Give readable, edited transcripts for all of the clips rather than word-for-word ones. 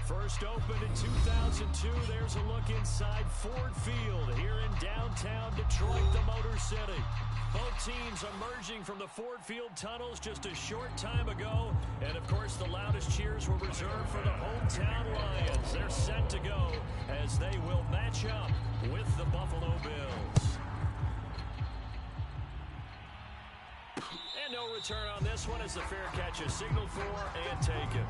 First opened in 2002, there's a look inside Ford Field here in downtown Detroit, the Motor City. Both teams emerging from the Ford Field tunnels just a short time ago. And, of course, the loudest cheers were reserved for the hometown Lions. They're set to go as they will match up with the Buffalo Bills. And no return on this one as the fair catch is signaled for and taken.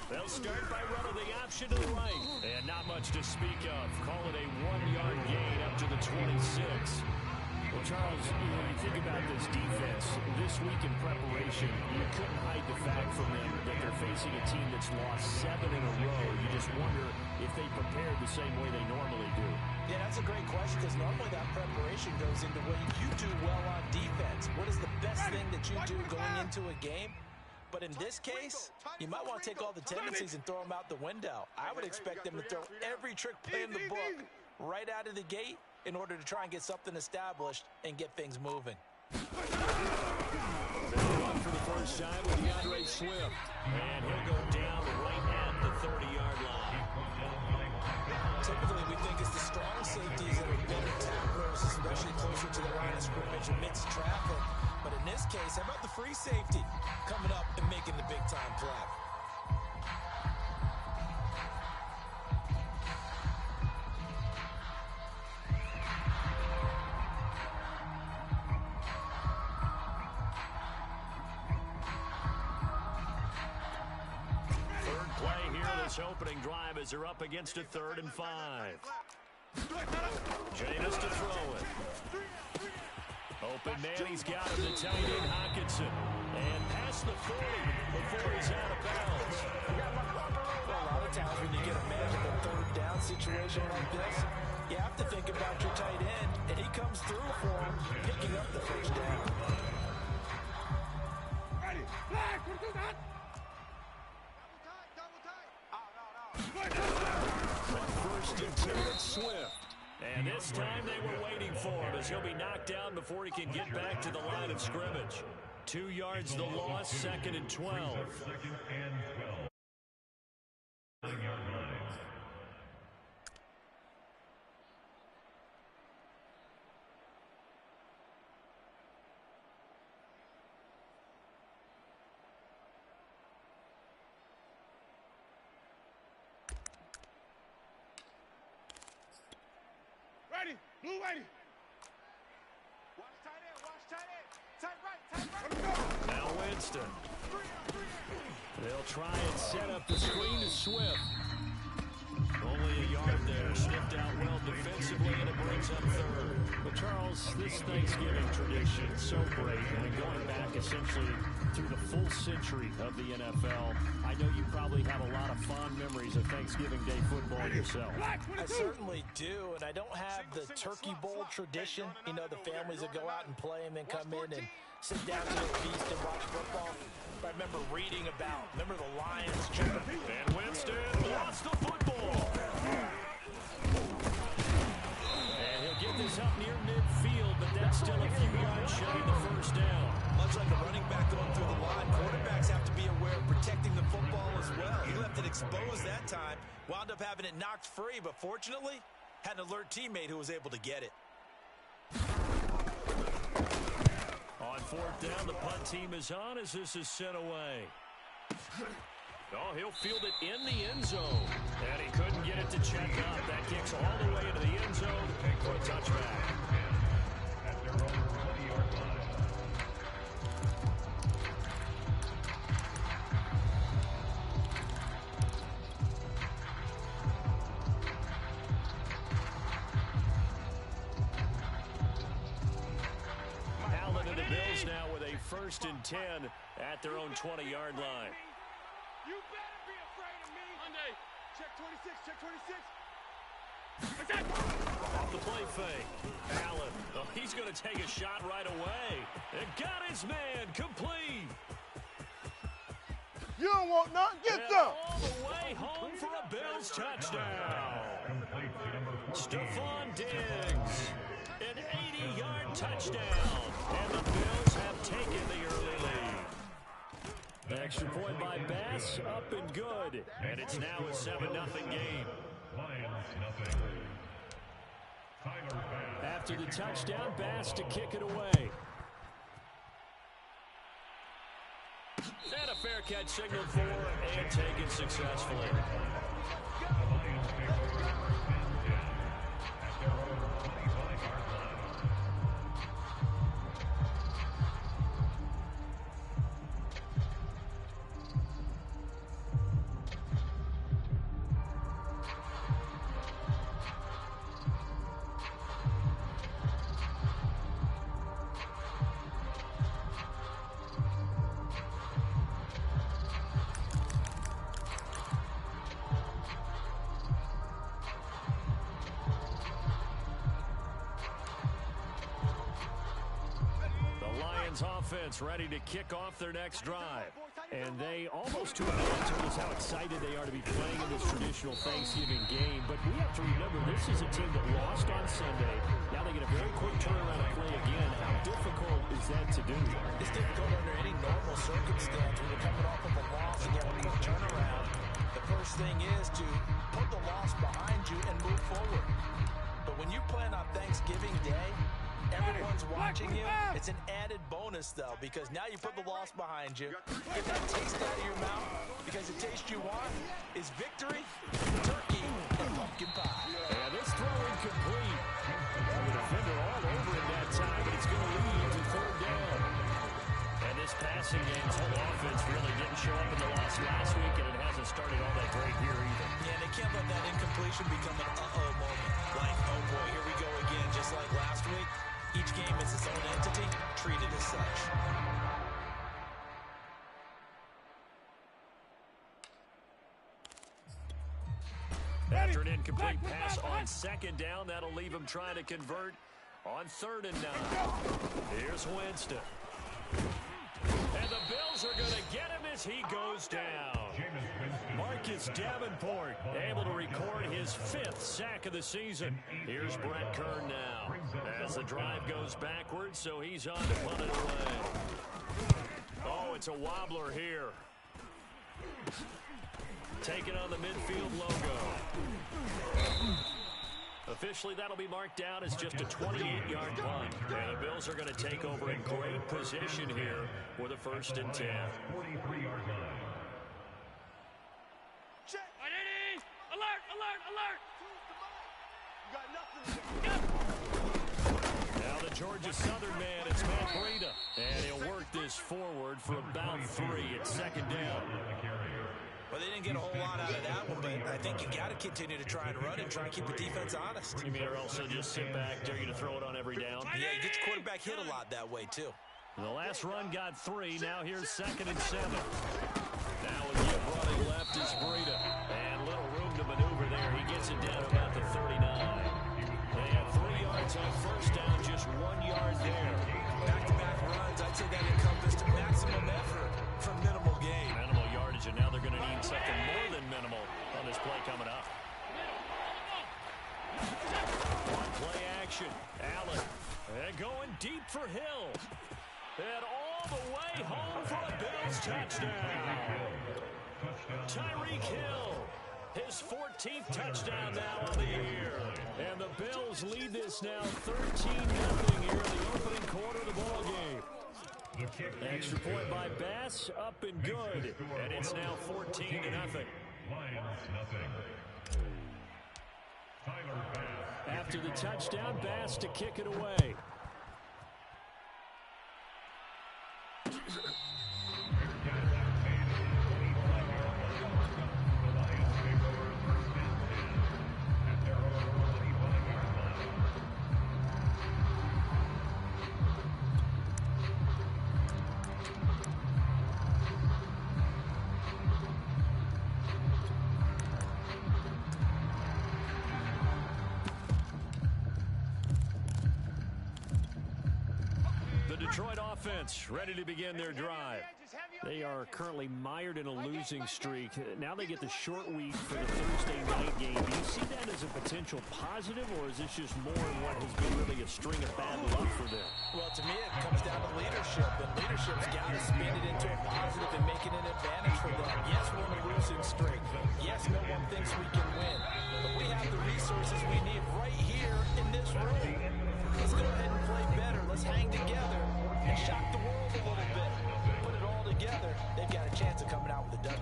They'll start by running the option to the right. And not much to speak of. Call it a 1-yard gain up to the 26. Well, Charles, when you think about this defense, this week in preparation, you couldn't hide the fact from them that they're facing a team that's lost 7 in a row. You just wonder if they prepared the same way they normally do. Yeah, that's a great question because normally that preparation goes into what you do well on defense. What is the best thing that you do going into a game? But in this case, you might want to take all the tendencies and throw them out the window. I would expect them to throw every trick play in the book right out of the gate in order to try and get something established and get things moving. They're up for the first time with DeAndre Swift. And he'll go down right at the 30-yard line. Typically, we think it's the strong safeties that are better tacklers, especially closer to the line of scrimmage amidst traffic. But in this case, how about the free safety coming up and making the big-time play? Third play here, this opening drive as they're up against a 3rd and 5. Jameis to throw it. Open man, he's got him to tight end Hockenson. And past the 40 before he's out of bounds. Well, a lot of times when you get a man in a 3rd down situation like this, you have to think about your tight end, and he comes through for him, picking up the first down. Ready, flag, we'll do that. First and 2 at Swift. And this time they were waiting for him as he'll be knocked down before he can get back to the line of scrimmage. 2 yards the loss, 2nd and 12. 2nd and 12. 9-yard line. Ready, blue ready. Watch tight end, watch tight end. Tight right. Now Winston. They'll try and set up the screen to Swift. Only a yard there, sniffed out well defensively, and it brings up 3rd. But, Charles, this Thanksgiving tradition is so great, and going back essentially through the full century of the NFL, I know you probably have a lot of fond memories of Thanksgiving Day football yourself. I certainly do, and I don't have the Turkey Bowl tradition. You know, the families that go out and play and then come in and sit down to a feast and watch football. But I remember reading about, the Lions jumping. And Winston lost the football. And he'll get this up near midfield, but that's still a few yards shy of the first down. Much like a running back going through the line, quarterbacks have to be aware of protecting the football as well. He left it exposed that time, wound up having it knocked free, but fortunately, had an alert teammate who was able to get it. On 4th down, the punt team is on as this is sent away. Oh, he'll field it in the end zone. And he couldn't get it to check up. That kicks all the way into the end zone for a touchback. first and 10 at their own 20-yard line. You better be afraid of me. Monday. Check 26. Check 26. Off the play fake. Allen. Oh, he's going to take a shot right away. And got his man complete. You don't want nothing. Get And some. all the way home for a Bills touchdown. Stephon Diggs. An 80-yard touchdown. And the Bills have taken the early lead. Extra point by Bass, up and good. And it's now a 7-0 game. After the touchdown, Bass to kick it away. And a fair catch signaled for and taken successfully. Offense ready to kick off their next drive. And they almost to a minute told us how excited they are to be playing in this traditional Thanksgiving game. But we have to remember this is a team that lost on Sunday. Now they get a very quick turnaround and play again. How difficult is that to do? It's difficult under any normal circumstance when you're coming off of a loss and you have a quick turnaround. The first thing is to put the loss behind you and move forward. But when you plan on Thanksgiving Day, everyone's watching you. It's an added bonus, though, because now you put the loss behind you. Get that taste out of your mouth, because the taste you want is victory, turkey, and pumpkin pie. And this throw incomplete. The defender all over it that time, but it's going to lead to third down. And this passing game's whole offense really didn't show up in the loss last week, and it hasn't started all that great here either. Yeah, they can't let that incompletion become an uh-oh moment. Like, oh boy, here we go again, just like last week. Each game is its own entity, treated as such. After an incomplete pass on second down, that'll leave him trying to convert on 3rd and 9. Here's Winston. And the Bills are going to get him as he goes down. Marcus Davenport able to record his 5th sack of the season. Here's Brett Kern now as the drive goes backwards, so he's on to punt it away. Oh, it's a wobbler here. Taking on the midfield logo. Officially, that'll be marked down as just a 28-yard punt. And the Bills are going to take over in great position here for the 1st and 10. 43-yard line. Check. Identity! Alert! Alert! Alert! You got nothing. Now the Georgia Southern man, it's Matt Breida. And he'll work this forward for about 3 at 2nd down. Well, they didn't get a whole lot out of that one, but I think you got to continue to try and run and try and keep the defense honest. You mean, or also just sit back, dare you to throw it on every down? Yeah, you get your quarterback hit a lot that way, too. The last run got 3. Now here's 2nd and 7. Now with Yip running left is Breida. And little room to maneuver there. He gets it down about the 39. They had 3 yards on 1st down, just 1 yard there. Back-to-back runs, I'd say that encompassed maximum effort for minimal gain. Minimal yardage, and now they're going to need something more than minimal on this play coming up. Play action. Allen. And going deep for Hill. And all the way home for a Bills touchdown. Tyreek Hill. His 14th touchdown now on the year. And the Bills lead this now 13-0 here in the opening quarter of the ball game. Extra point by Bass, up and good. And it's now 14-0. After the touchdown, Bass to kick it away. The Detroit offense ready to begin their drive. They are currently mired in a losing streak. Now they get the short week for the Thursday night game. Do you see that as a potential positive, or is this just more in what has been really a string of bad luck for them? Well, to me, it comes down to leadership, and leadership's got to spin it into a positive and make it an advantage for them. Yes, we're on a losing streak. Yes, no one thinks we can win. But we have the resources we need right here in this room. Let's go ahead and play better. Let's hang together and shock the world a little bit. Put it all together. They've got a chance of coming out with a W.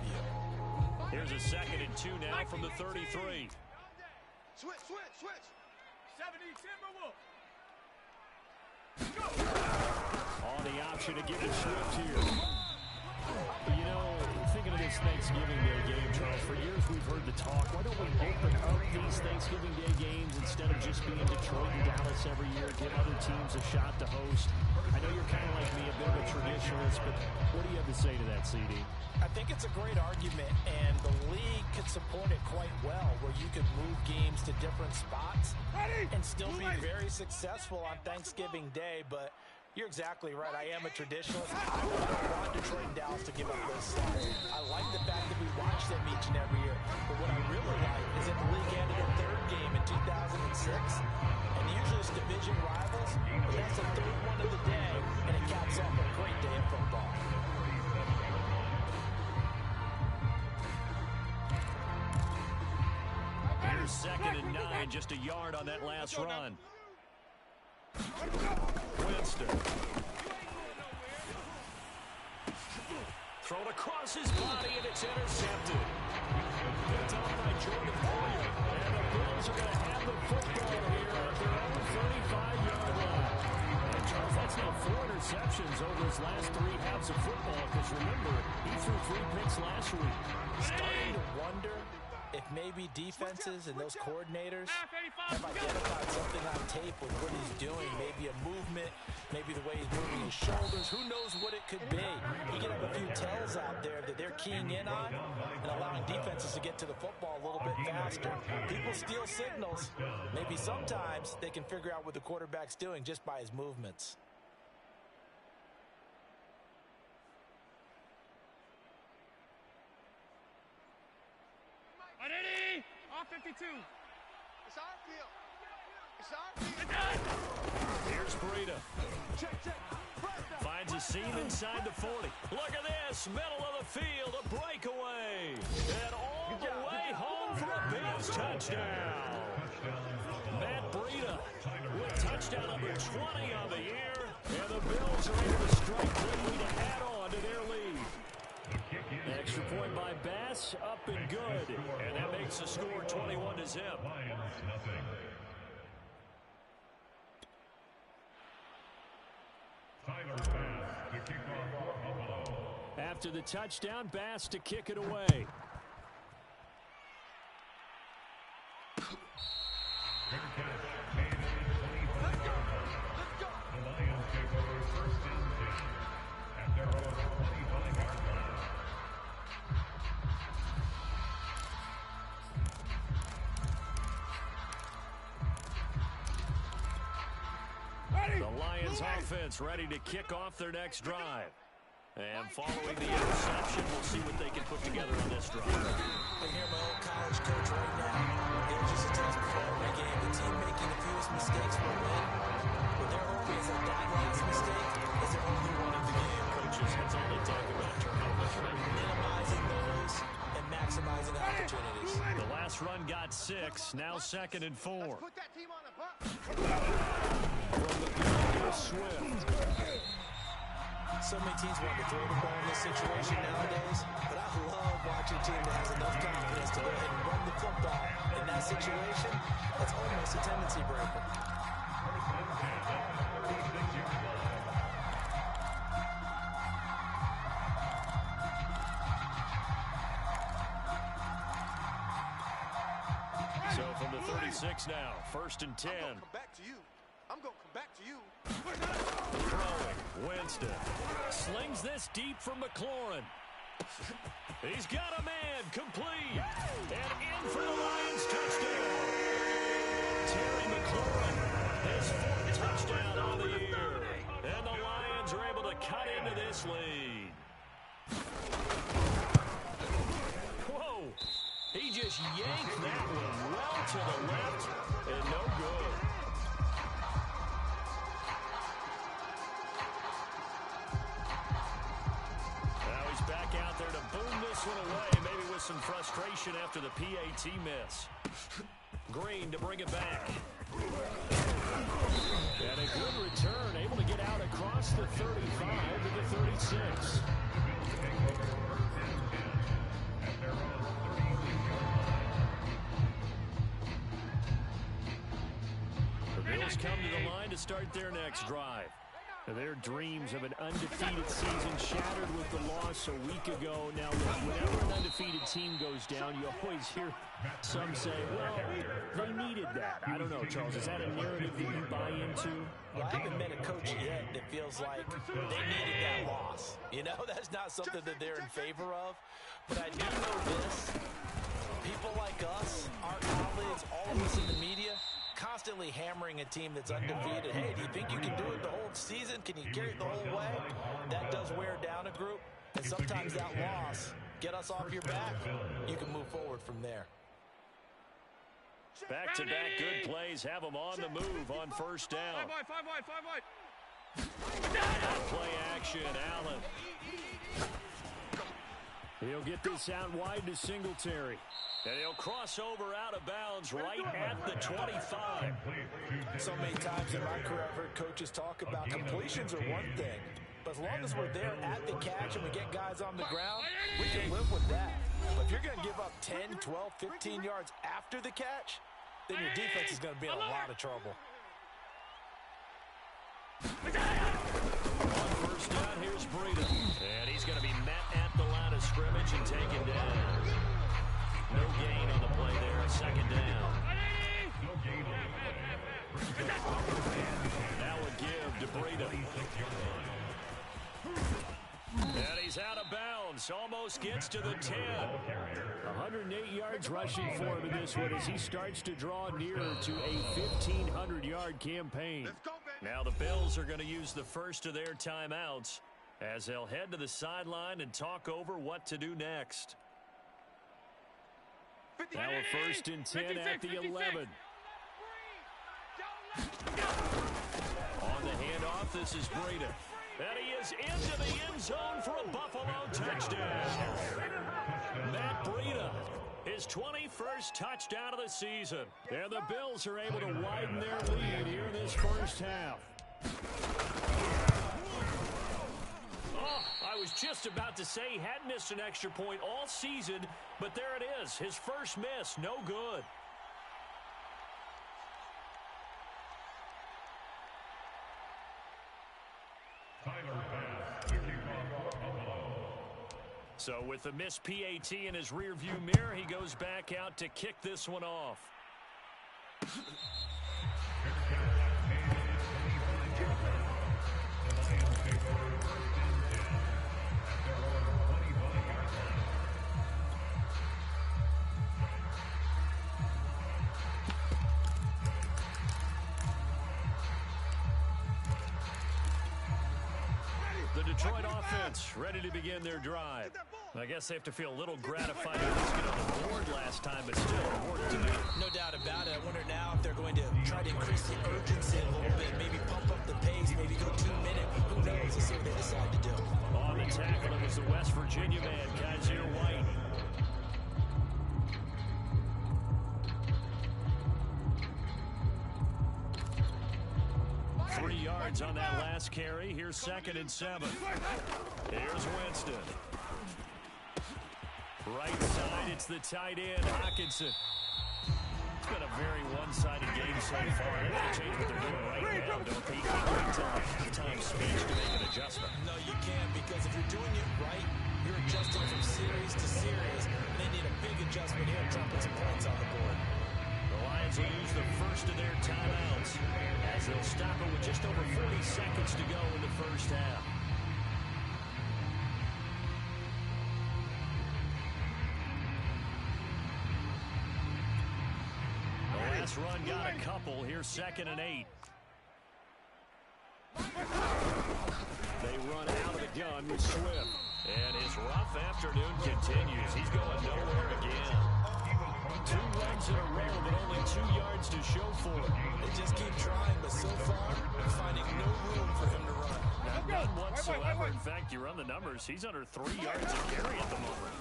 Here's a 2nd and 2 now from the 33. Switch. 70 Timberwolves. On the option to give it Swift here. You know, thinking of this Thanksgiving Day game, Charles, for years we've heard the talk. Why don't we open up these Thanksgiving Day games instead of just being Detroit and Dallas every year, give other teams a shot to host? I know you're kind of like me, a bit of a traditionalist, but what do you have to say to that, CD? I think it's a great argument, and the league could support it quite well, where you could move games to different spots and still be very successful on Thanksgiving Day. But you're exactly right. I am a traditionalist. I don't want Detroit and Dallas to give up those slots. I like the fact that we watch them each and every year. But what I really like is that the league added a third game in 2006. And usually it's division rivals, but that's the third one of the day, and it caps off a great day of football. Here's 2nd and 9, just a yard on that last run. Winston. Thrown across his body, and it's intercepted. Picked up by Jordan Poyer. And the Bills are going to have the football here at their own 35-yard line. And Charles, that's now 4 interceptions over his last 3 halves of football, because remember, he threw 3 picks last week. Starting to wonder if maybe defenses and those coordinators have identified something on tape with what he's doing. Maybe a movement, maybe the way he's moving his shoulders. Who knows what it could be? He could have a few tells out there that they're keying in on and allowing defenses to get to the football a little bit faster. People steal signals. Maybe sometimes they can figure out what the quarterback's doing just by his movements. Ready? Off 52. It's our field. It's our field. Here's Breida. Check. Finds a seam inside the 40. Look at this. Middle of the field. A breakaway. And all the way home for a Bills touchdown. Matt Breida with touchdown number 20 on the year. And the Bills are able to strike quickly to add on to their lead. Extra point by Bass, up and good. And that makes the score 21-0. After the touchdown, Bass to kick it away. The Lions offense ready to kick off their next drive. And following the interception, we'll see what they can put together on this drive. I hear my old college coach right now. It was just a test before every game. The team making the fewest mistakes will win. What they're hoping is that last mistake is their only one of the game. Coaches, that's all they talk about, turnovers. Minimizing those and maximizing opportunities. The last run got 6, now 2nd and 4. Put that team on the bus. Swift. So many teams want to throw the ball in this situation nowadays, but I love watching a team that has enough confidence to go ahead and run the football in that situation. That's almost a tendency breaker. So from the 36 now, 1st and 10. I'm gonna come back to you. I'm gonna come back to you. Throwing, Winston. Slings this deep from McLaurin. He's got a man, complete. And in for the Lions touchdown. Terry McLaurin, his 4th touchdown on the year. And the Lions this lead. Whoa. He just yanked that one well to the left and no good. Now he's back out there to boom this one away, maybe with some frustration after the PAT miss. Green to bring it back. And a good return, able to get out across the 35 to the 36. The Bills come to the line to start their next drive. Their dreams of an undefeated season shattered with the loss a week ago. Now, whenever an undefeated team goes down, you always hear some say, well, they needed that. I don't know, Charles. Is that a narrative that you buy into? Well, I haven't met a coach yet that feels like they needed that loss. You know, that's not something that they're in favor of. But I do know this. People like us, our colleagues, all of us in the media, constantly hammering a team that's undefeated. Hey, do you think you can do it the whole season? Can you carry it the whole way? That does wear down a group. And sometimes that loss, get us off your back, you can move forward from there. Back-to-back good plays have them on the move on first down. Five wide. Play action, Allen. He'll get this out wide to Singletary. And he'll cross over out of bounds right at the 25. So many times in my career, I've heard coaches talk about completions are one thing. But as long as we're there at the catch and we get guys on the ground, we can live with that. But if you're going to give up 10, 12, 15 yards after the catch, then your defense is going to be in a lot of trouble. On first down, here's Breida. And he's going to be met at the line of scrimmage and taken down. No gain on the play there. Second down. Now a give to Breida. And he's out of bounds. Almost gets to the 10. 108 yards rushing for him in this one as he starts to draw nearer to a 1,500-yard campaign. Now the Bills are going to use the first of their timeouts as they'll head to the sideline and talk over what to do next. Now a 1st and 10 at the 11. On the handoff, this is Breida. And he is into the end zone for a Buffalo touchdown. Matt Breida, his 21st touchdown of the season. And the Bills are able to widen their lead here in this first half. I was just about to say he hadn't missed an extra point all season, but there it is. His first miss, no good. So with the missed PAT in his rearview mirror, he goes back out to kick this one off. The Detroit offense ready to begin their drive. I guess they have to feel a little gratified to at least get on the board last time, but still important to do. No doubt about it. I wonder now if they're going to try to increase the urgency a little bit, maybe pump up the pace, maybe go 2 minutes. Who knows? Let's see what they decide to do. On the tackle, it was the West Virginia man, Kaiser White. 3 yards on that last carry. Here's 2nd and 7. Here's Winston. Right side, it's the tight end, Hockenson. It's been a very one-sided game so far. They want to change what they're doing right now, don't they? You can't wait until halftime speech to make an adjustment. No, you can't, because if you're doing it right, you're adjusting from series to series. They need a big adjustment here to try to put some points on the board. The Lions will use the first of their timeouts as they'll stop it with just over 40 seconds to go in the first half. The last run got a couple. Here's 2nd and 8. They run out of the done with Swift. And his rough afternoon continues. He's going nowhere again. 2 runs in a row, but only 2 yards to show for it. They just keep trying, but so far, they're finding no room for him to run. None whatsoever. In fact, you run the numbers. He's under 3 yards a carry at the moment.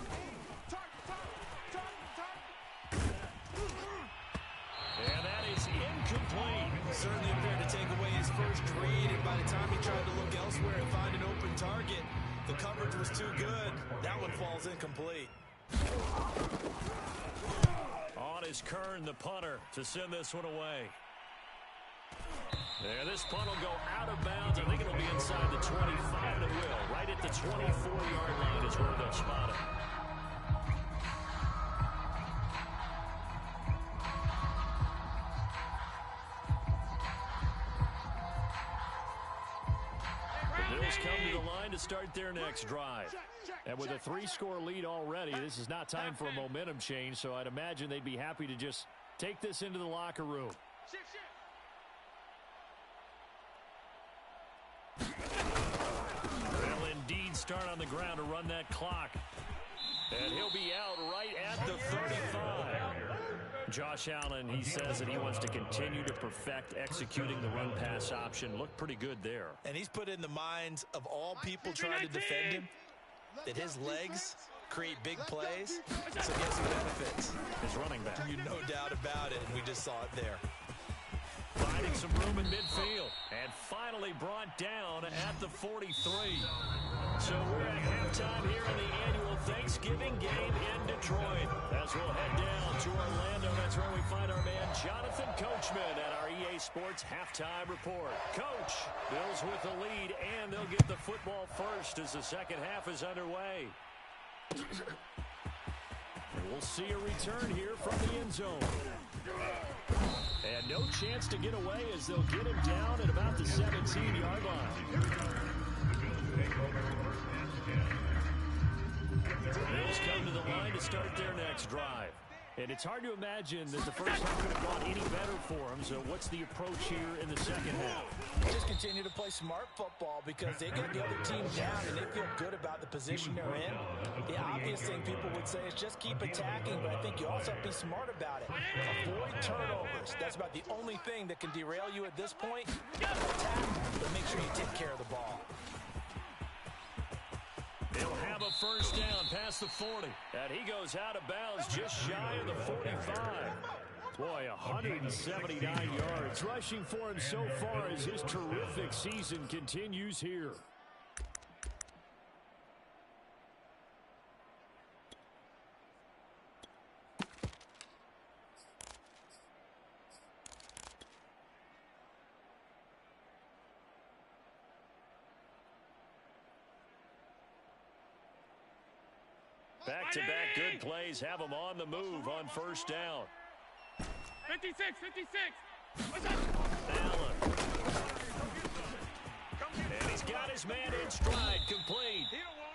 And that is incomplete. Certainly appeared to take away his first read, and by the time he tried to look elsewhere and find an open target, the coverage was too good. That one falls incomplete. On is Kern, the punter, to send this one away. There, this punt will go out of bounds. I think it'll be inside the 25, and it will. Right at the 24-yard line is where they'll spot it. The Bills come to the line to start their next drive. And with a 3-score lead already, this is not time for a momentum change, so I'd imagine they'd be happy to just take this into the locker room. They'll indeed start on the ground to run that clock. And he'll be out right at the 35. Josh Allen, he says that he wants to continue to perfect executing the run-pass option. Looked pretty good there. And he's put in the minds of all people trying to defend him that his legs create big plays, so guess who benefits? His running back. You no doubt about it, and we just saw it there. Finding some room in midfield, and finally brought down at the 43. So we're at halftime here in the annual Thanksgiving game in Detroit. As we'll head down to Orlando, that's where we find our man Jonathan Coachman at our EA Sports Halftime Report. Coach, Bills with the lead, and they'll get the football first as the second half is underway. We'll see a return here from the end zone. And no chance to get away as they'll get him down at about the 17-yard line. Bills come to the line to start their next drive. And it's hard to imagine that the first half could have gone any better for them. So what's the approach here in the second half? Just continue to play smart football because they get the other team down and they feel good about the position they're in. The obvious thing people would say is just keep attacking, but I think you also have to be smart about it. Avoid turnovers. That's about the only thing that can derail you at this point. Attack, but make sure you take care of the ball. They'll have a first down past the 40. And he goes out of bounds just shy of the 45. Boy, 179 yards rushing for him so far as his terrific season continues here. Back-to-back good plays have him on the move on first down. 56. Allen. And he's got his man in stride, complete.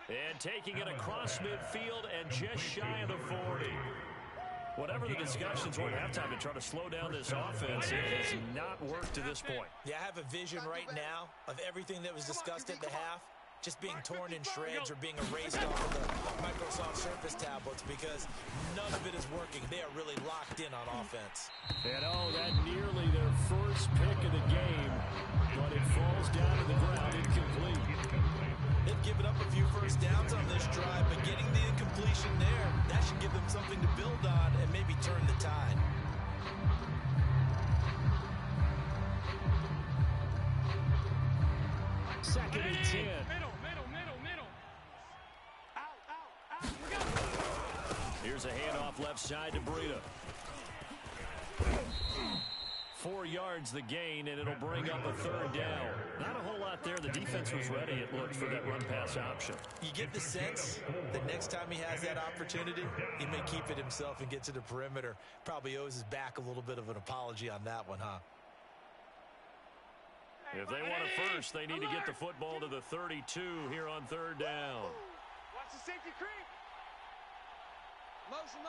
And taking it across midfield and just shy of the 40. Whatever the discussions were at halftime to try to slow down this offense, it has not worked to this point. Yeah, I have a vision right now of everything that was discussed at the half just being torn in shreds or being erased off of the Microsoft Surface tablets because none of it is working. They are really locked in on offense. And that nearly their first pick of the game, but it falls down to the ground incomplete. They've given up a few first downs on this drive, but getting the incompletion there, that should give them something to build on and maybe turn the tide. Second and 10. Middle. Out. Go. Here's a handoff left side to Breida. 4 yards the gain, and it'll bring up a third down. Not a whole lot there. The defense was ready, it looked, for that run-pass option. You get the sense that next time he has that opportunity, he may keep it himself and get to the perimeter. Probably owes his back a little bit of an apology on that one, huh? If they want it first, they need to get the football to the 32 here on third down. Watch the safety creep. Motion.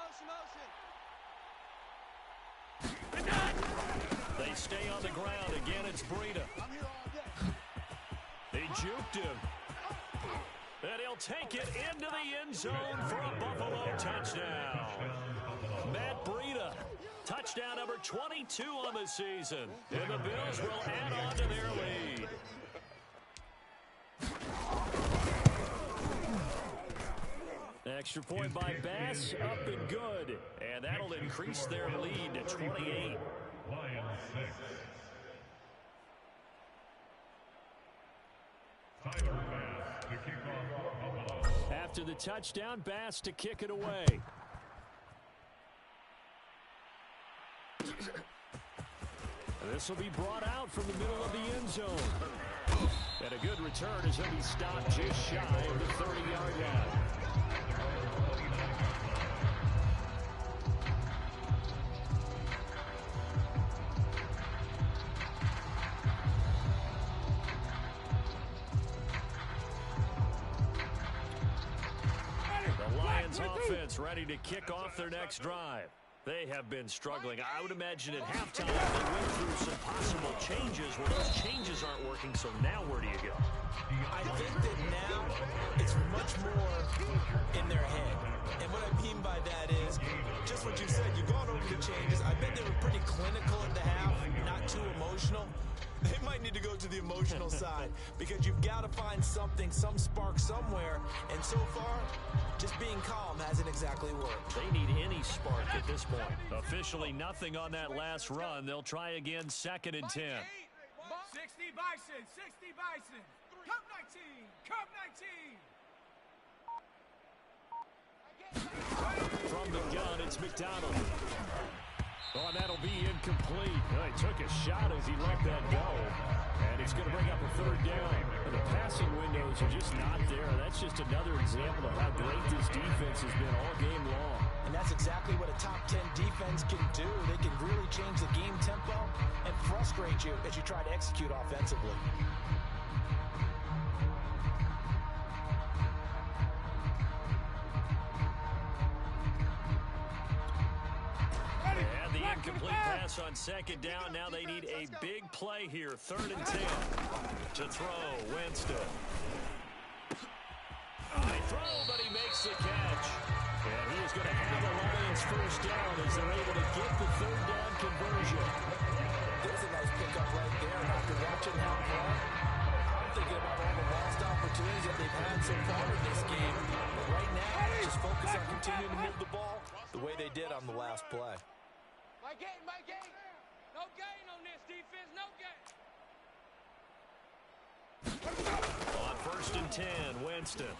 They stay on the ground. Again, it's Breida. I'm here all day. They juked him. And he'll take it into the end zone for a Buffalo touchdown. Matt Breida, touchdown number 22 on the season. And the Bills will add on to their lead. Extra point by Bass, up and good. And that'll increase their lead to 28. Lions 6. Tyler Bass to kick off Buffalo. After the touchdown, Bass to kick it away. This will be brought out from the middle of the end zone. And a good return as he'll be stopped just shy of the 30-yard line. The Lions offense ready to kick off their next drive. They have been struggling. I would imagine at halftime they went through some possible changes. Well, those changes aren't working, so now where do you go? I think that now it's much more in their head. And what I mean by that is just what you said. You've gone over the changes. I bet they were pretty clinical at the half, not too emotional. They might need to go to the emotional side because you've got to find something, some spark somewhere. And so far, just being calm hasn't exactly worked. They need any spark at this point. Officially nothing on that last run. They'll try again, 2nd and 10. 60 Bison, 60 Bison. Cup 19, Cup 19. From the gun, it's McDonald. Oh, and that'll be incomplete. Well, he took a shot as he let that go. And it's going to bring up a 3rd down. The passing windows are just not there. That's just another example of how great this defense has been all game long. And that's exactly what a top 10 defense can do. They can really change the game tempo and frustrate you as you try to execute offensively. And the incomplete pass on 2nd down. Now they need a big play here. 3rd and 10 to throw. Winston. High throw, but he makes the catch. And he is going to have the Lions 1st down as they're able to get the 3rd down conversion. There's a nice pickup right there. And after watching how far, I'm thinking about all the lost opportunities that they've had so far in this game. But right now, just focus on continuing to move the ball the way they did on the last play. My game, my game. No gain on this defense, no gain. On 1st and 10, Winston.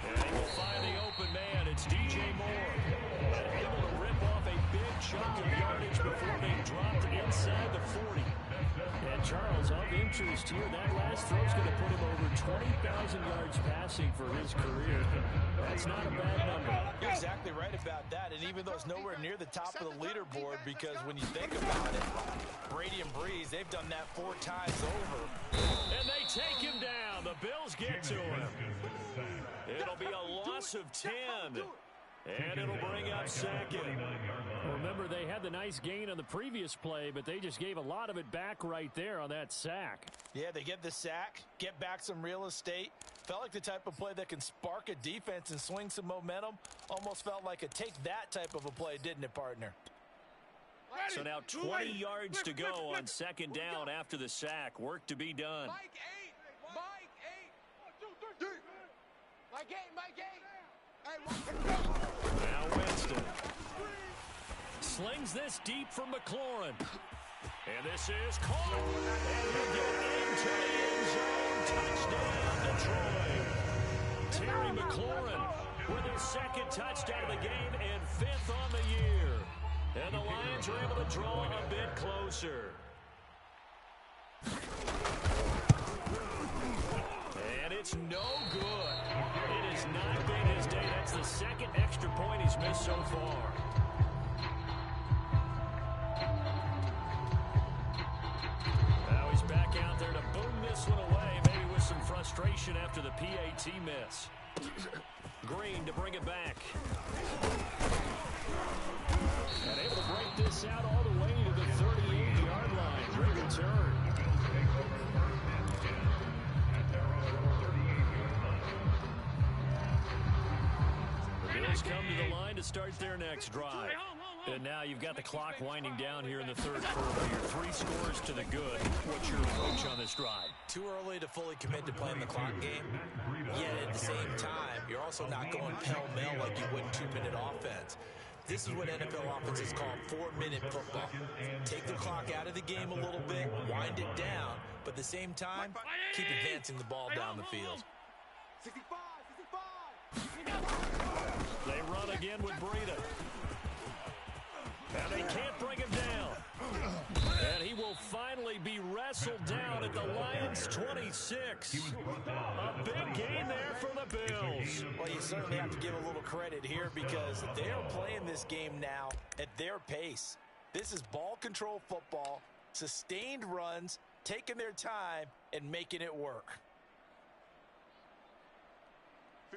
And he will find the open man. It's DJ Moore. And able to rip off a big chunk of yardage before being dropped inside the 40. And Charles, of interest here, that last throw is going to put him over 20,000 yards passing for his career. That's not a bad number. You're exactly right about that. And even though it's nowhere near the top of the leaderboard, because when you think about it, Brady and Breeze, they've done that 4 times over. And they take him down. The Bills get to him. It'll be a loss of 10. And it'll bring up 2nd. Remember, they had the nice gain on the previous play, but they just gave a lot of it back right there on that sack. Yeah, they get the sack, get back some real estate. Felt like the type of play that can spark a defense and swing some momentum. Almost felt like a take that type of a play, didn't it, partner? So now 20 yards to go on 2nd down after the sack. Work to be done. Mike 8, Mike 8. 1, 2, 3. Mike 8, Mike 8. Now Winston slings this deep from McLaurin. And this is caught. And he'll get into the end zone. Touchdown, Detroit. Terry McLaurin with his 2nd touchdown of the game and 5th on the year. And the Lions are able to draw a bit closer. And it's no good. It has not been his day. That's the 2nd extra point he's missed so far. Now he's back out there to boom this one away, maybe with some frustration after the PAT miss. Green to bring it back. And able to break this out all the way to the 38-yard line. Great return. Bills come to the line to start their next drive. And now you've got the clock winding down here in the third quarter. Your 3 scores to the good. What's your approach on this drive? Too early to fully commit to playing the clock game. Yet at the same time, you're also not going pell-mell like you would 2-minute offense. This is what NFL offenses call 4-minute football. Take the clock out of the game a little bit, wind it down, but at the same time, keep advancing the ball down the field. 65, 65. They run again with Breida. And they can't bring him down. And he will finally be wrestled down at the Lions' 26. A big gain there for the Bills. Well, you certainly have to give a little credit here because they are playing this game now at their pace. This is ball control football, sustained runs, taking their time, and making it work.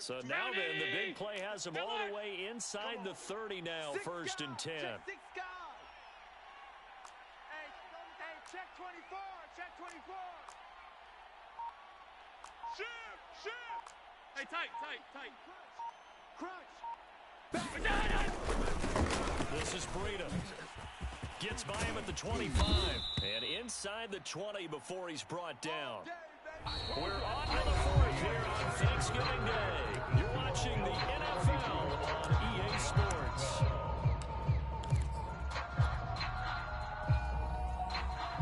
So now then, the big play has him all the way inside the 30 now, 1st and 10. Check 6 guys. Hey, check 24. Check 24. Shift. Hey, tight. Crunch. This is Breida. Gets by him at the 25. And inside the 20 before he's brought down. We're on to the 4th here on Thanksgiving Day. You're watching the NFL on EA Sports.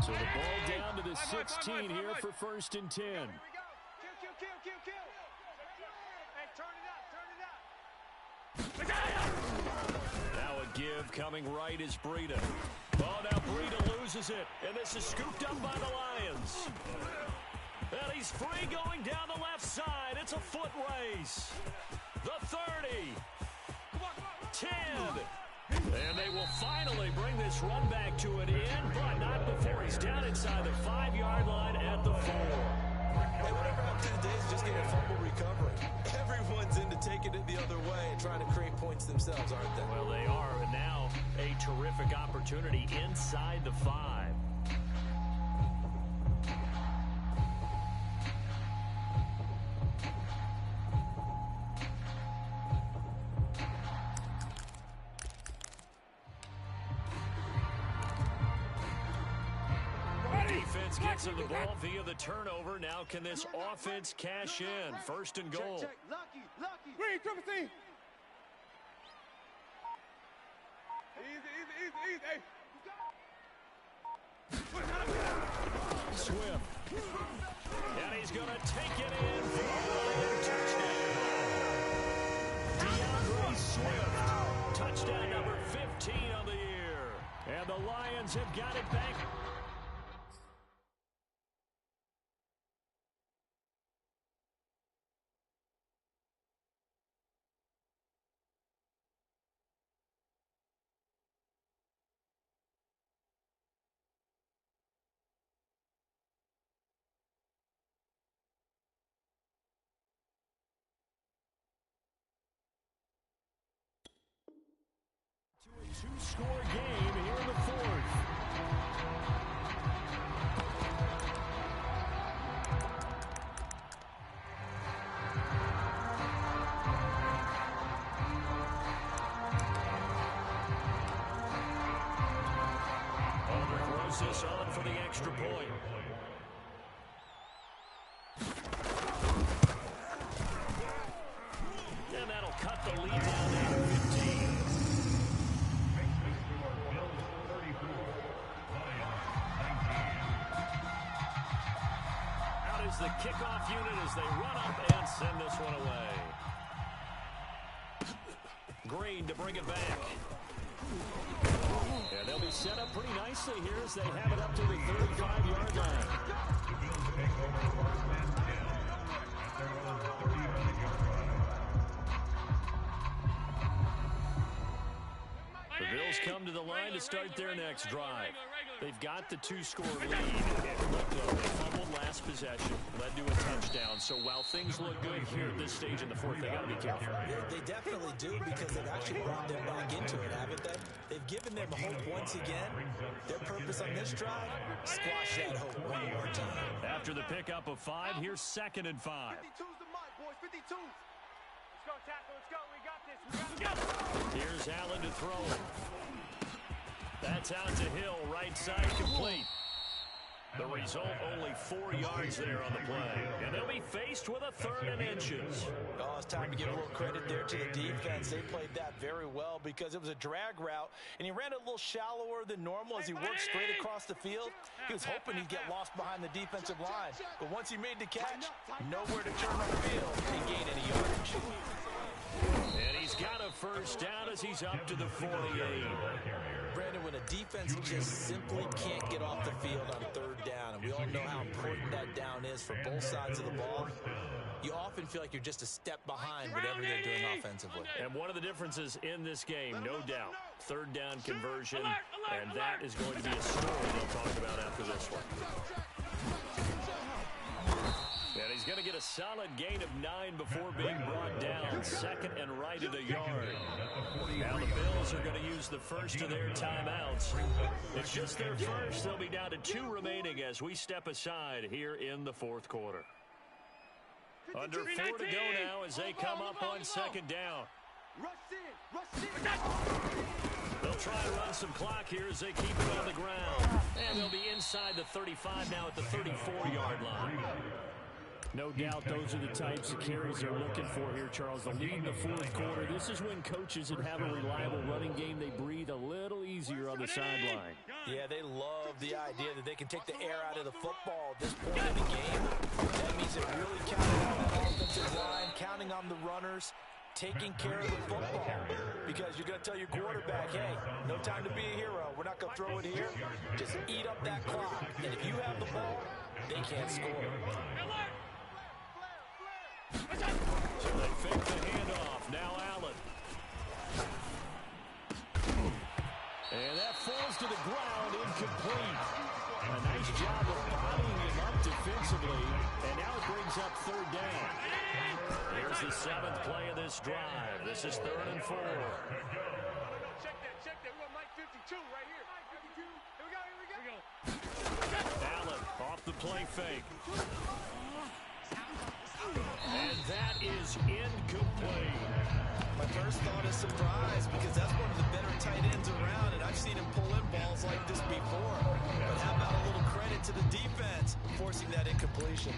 So the ball down to the 16 here for 1st and 10. Here we go. Kill. Hey, turn it up. Now a give coming right is Breida. Oh, now Breida loses it. And this is scooped up by the Lions. And he's free going down the left side. It's a foot race. The 30. 10. And they will finally bring this run back to an end, but not before he's down inside the 5-yard line at the 4. Hey, whatever happened to the days of just getting a fumble recovery? Everyone's into taking it the other way and trying to create points themselves, aren't they? Well, they are. And now a terrific opportunity inside the 5. Gets him the ball via the turnover. Now can this offense cash in? 1st and goal. Check. Lucky. Green, triple team. Easy. Hey. Swift. And he's going to take it in for a touchdown. DeAndre Swift. Touchdown number 15 on the year. And the Lions have got it back. Two-score game here in the 4th. Auburn throws this on for the extra point. And that'll cut the lead down to 15. Is the kickoff unit as they run up and send this one away. Green to bring it back. And they'll be set up pretty nicely here as they have it up to the 35-yard line. The Bills come to the line to start their next drive. They've got the 2-score lead. And look, though, they fumbled last possession, led to a touchdown. So while things look good here at this stage in the 4th, they got to be careful. They definitely do because they've actually brought them back into it, haven't they? They've given them hope once again. Their purpose on this drive, squash that hope one more time. After the pickup of 5, here's 2nd and 5. 52's the mark, boys. 52. go, tackle. Let's go. We got this. We got this. Here's Allen to throw it. That's out to Hill, right side complete. The result, only 4 yards there on the play. And they'll be faced with a 3rd and inches. Oh, it's time to give a little credit there to the defense. They played that very well because it was a drag route, and he ran it a little shallower than normal as he worked straight across the field. He was hoping he'd get lost behind the defensive line. But once he made the catch, nowhere to turn on the field and gain any yardage. And he's got a first down as he's up to the 48. Brandon, when a defense just simply can't get off the field on 3rd down, and we all know how important that down is for both sides of the ball, you often feel like you're just a step behind whatever they're doing offensively. And one of the differences in this game, no doubt, 3rd down conversion, and that is going to be a story they'll talk about after this one. And he's going to get a solid gain of 9 before being brought down. 2nd and right at a yard. Now the Bills are going to use the first of their timeouts. It's just their first. They'll be down to 2 remaining as we step aside here in the 4th quarter. Under 4 to go now as they come up on 2nd down. They'll try to run some clock here as they keep it on the ground. And they'll be inside the 35 now at the 34-yard line. No doubt those are the types of carries they're looking for here, Charles. The lead in the 4th quarter. This is when coaches that have a reliable running game, they breathe a little easier on the sideline. Yeah, they love the idea that they can take the air out of the football at this point in the game. That means it really counting on that offensive line, counting on the runners, taking care of the football. Because you're going to tell your quarterback, hey, no time to be a hero. We're not going to throw it here. Just eat up that clock. And if you have the ball, they can't score. So they fake the handoff. Now Allen. And that falls to the ground, incomplete. A nice job of bottling him up defensively. And now it brings up 3rd down. Here's the 7th play of this drive. This is 3rd and 4. Check that. We got Mike 52 right here. Mike 52. Here we go. Allen off the play fake. And that is incomplete. My first thought is surprise because that's one of the better tight ends around, and I've seen him pull in balls like this before. But how about a little credit to the defense forcing that incompletion?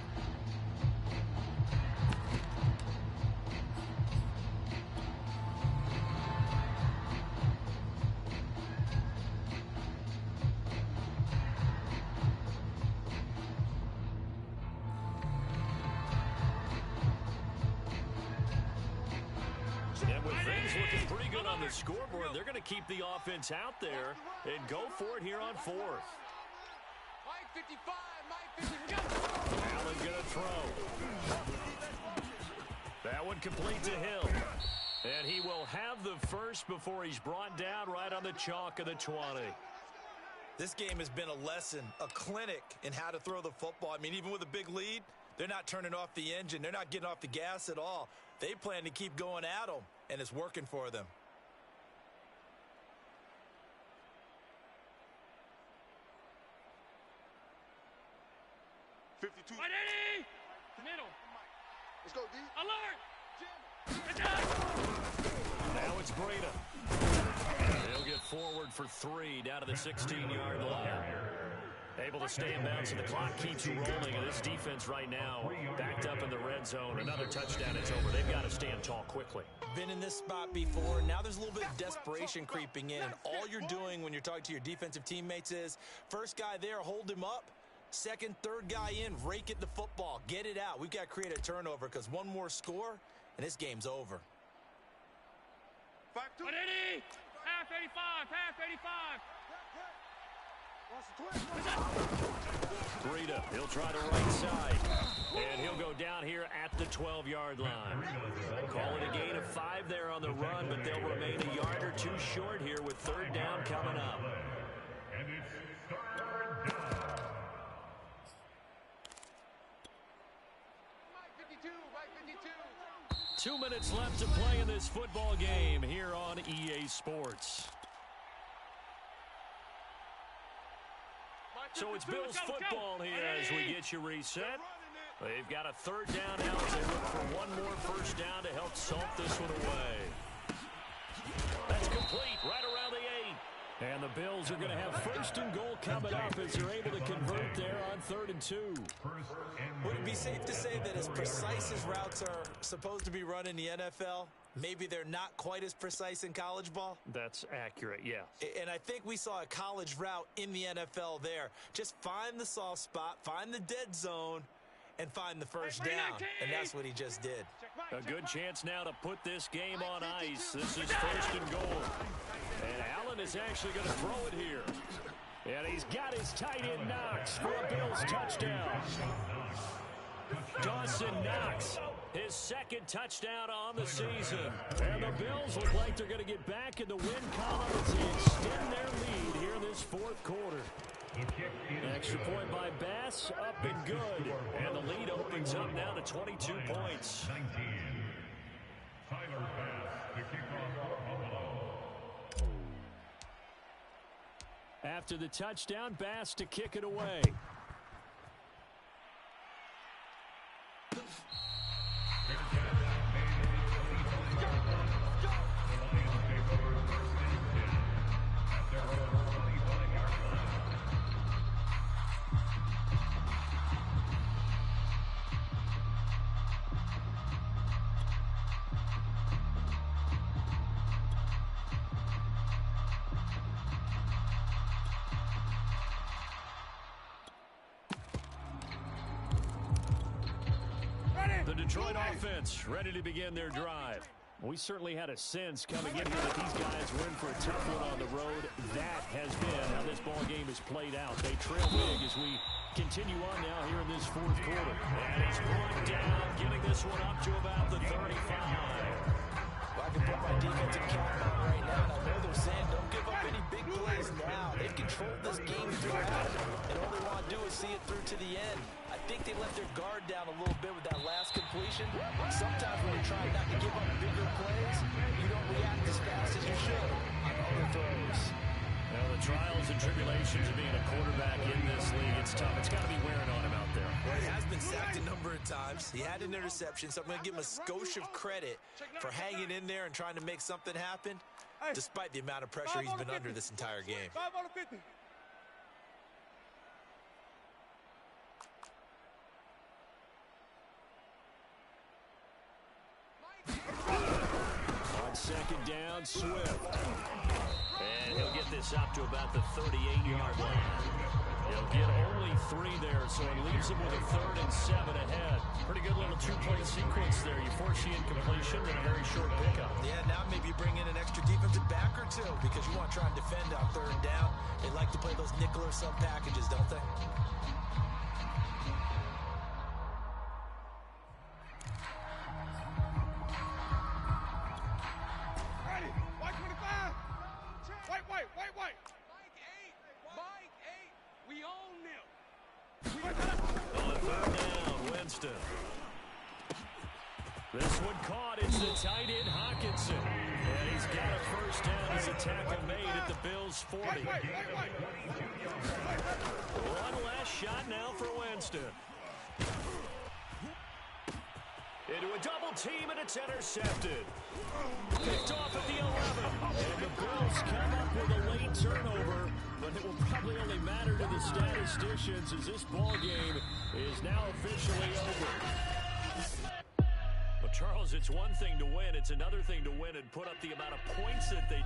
Scoreboard, they're going to keep the offense out there and go for it here on 4th. Mike 55, Mike 50. Allen going to throw. That one complete to Hill. And he will have the first before he's brought down right on the chalk of the 20. This game has been a lesson, a clinic in how to throw the football. I mean, even with a big lead, they're not turning off the engine. They're not getting off the gas at all. They plan to keep going at them, and it's working for them. Middle. Let's go, D. Alert! Now it's Breida. He'll get forward for 3 down to the 16-yard line. Able to stay in bounds, and the clock keeps rolling. And this defense right now backed up in the red zone. Another touchdown, it's over. They've got to stand tall quickly. Been in this spot before. Now there's a little bit of desperation creeping in. And all you're doing when you're talking to your defensive teammates is, first guy there, hold him up. Second, third guy in, rake at the football. Get it out. We've got to create a turnover because one more score, and this game's over. 5-2. Half 85. Breida, he'll try to right side. And he'll go down here at the 12-yard line. Call it a gain of 5 there on the run, but they'll remain a yard or 2 short here with 3rd down coming up. And it's 3rd down. Mike 52. 2 minutes left to play in this football game here on EA Sports. So it's Bills football here as we get you reset. They've got a third down now as they look for one more first down to help salt this one away. That's complete right around the 8. And the Bills are going to have first and goal coming up as they're able to convert there on 3rd and 2. Would it be safe to say that as precise as routes are supposed to be run in the NFL, maybe they're not quite as precise in college ball? That's accurate, yes. And I think we saw a college route in the NFL there. Just find the soft spot, find the dead zone, and find the first down. And that's what he just did. A good chance now to put this game on ice. This is first and goal. And Allen is actually going to throw it here. And he's got his tight end Knox for a Bills touchdown. Dawson Knox, his second touchdown on the season. And the Bills look like they're going to get back in the win column as they extend their lead here in this fourth quarter. Extra point by Bass, up and good. And the lead opens up now to 22 points. Tyler Bass, the kickoff for Buffalo. After the touchdown, Bass to kick it away. The Detroit offense ready to begin their drive. We certainly had a sense coming in here that these guys were in for a tough one on the road. That has been how this ball game has played out. They trail big as we continue on now here in this fourth quarter. And he's brought down, getting this one up to about the 35. Well, I can put my defensive cap on right now, and I know they're saying don't give up any big plays now. They've controlled this game throughout, and all they want to do is see it through to the end. I think they let their guard down a little bit with that last completion. Sometimes when you're trying not to give up bigger plays, you don't react as fast as you should on other throws. Well, the trials and tribulations of being a quarterback in this league, it's tough. It's got to be wearing on him out there. Well, he has been sacked a number of times. He had an interception, so I'm going to give him a skosh of credit for hanging in there and trying to make something happen, despite the amount of pressure he's been under this entire game. 5 out of 50. On second down, Swift. And he'll get this up to about the 38-yard line. He'll get only 3 there, so it leaves him with a 3rd and 7 ahead. Pretty good little 2-play sequence there. You force the incompletion and a very short pickup. Yeah, now maybe you bring in an extra defensive back or two because you want to try and defend on 3rd down. They like to play those nickel or sub packages, don't they? White. Mike 8. We own them. On 3rd down, Winston. This one caught. It's the tight end Hockenson. And he's got a first down as a tackle made at the Bills' 40. One last shot now for Winston. Into a double team, and it's intercepted. Picked off at the 11. And the Bills come up with a late turnover, but it will probably only matter to the statisticians as this ball game is now officially over. Well, Charles, it's one thing to win. It's another thing to win and put up the amount of points that they